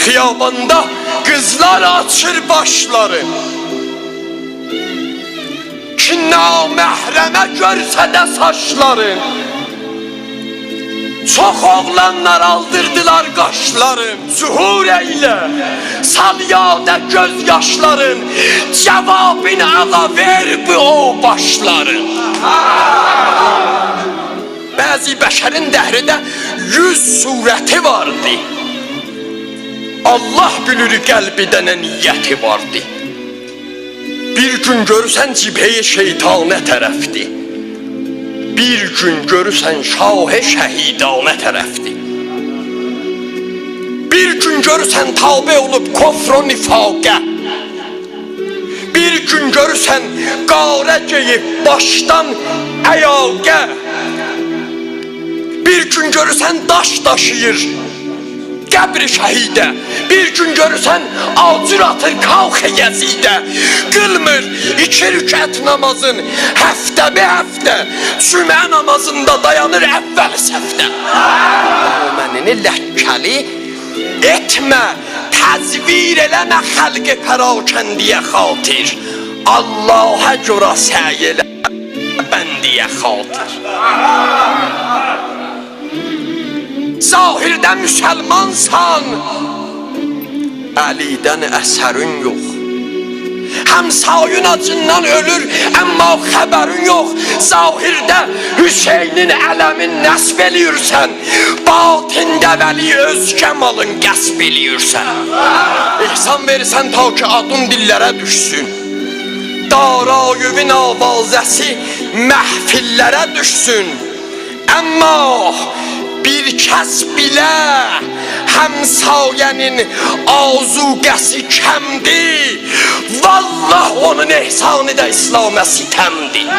Xiyabanda qızlar açır başları. Ki naməhrəmə görsə də saçları. Çox oğlanlar aldırdılar qaşların. Zuhur eylə, sal yadə göz yaşların. Cavabın ağa ver bu o başların. Bəzi bəşərin dəhridə 100 surəti vardı. Allah bilir qəlbidə nə niyyəti vardı. Bir gün görürsən cibhəyə şeytanə tərəfdir. Bir gün görürsən şahə şəhidanə tərəfdir. Bir gün görürsən tavbə olub kofr o nifaqə. Bir gün görürsən qarə geyib başdan əyaqə. Bir gün görürsən daş daşıyır qəbri şəhidə. Bir gün görürsən acır atır kalxı gəzidə. Qılmır 2 rükət namazın həftə be həftə. Cümə namazında dayanır əvvəl səfdə. Mənini ləkkəli etmə, təzvir eləmə xəlqi pərakəndiyə xatir. Allah'a görə səy elə bəndiyə xatir. Zahirdə müsəlmansan, Əlidən əsərin yox. Həmsayın acından ölür, əmma xəbərin yox. Zahirdə Hüseynin ələmin nəsb eləyirsən, batində vəli öz kəmalın qəsb eləyirsən. İhsan verirsən ta ki adın dillərə düşsün. Darayüvün avazəsi məhfillərə düşsün. Əmma bir kəs bilə həmsayənin azuqəsi kəmdir. Vallah onun ehsanı da İslamə sitəmdir.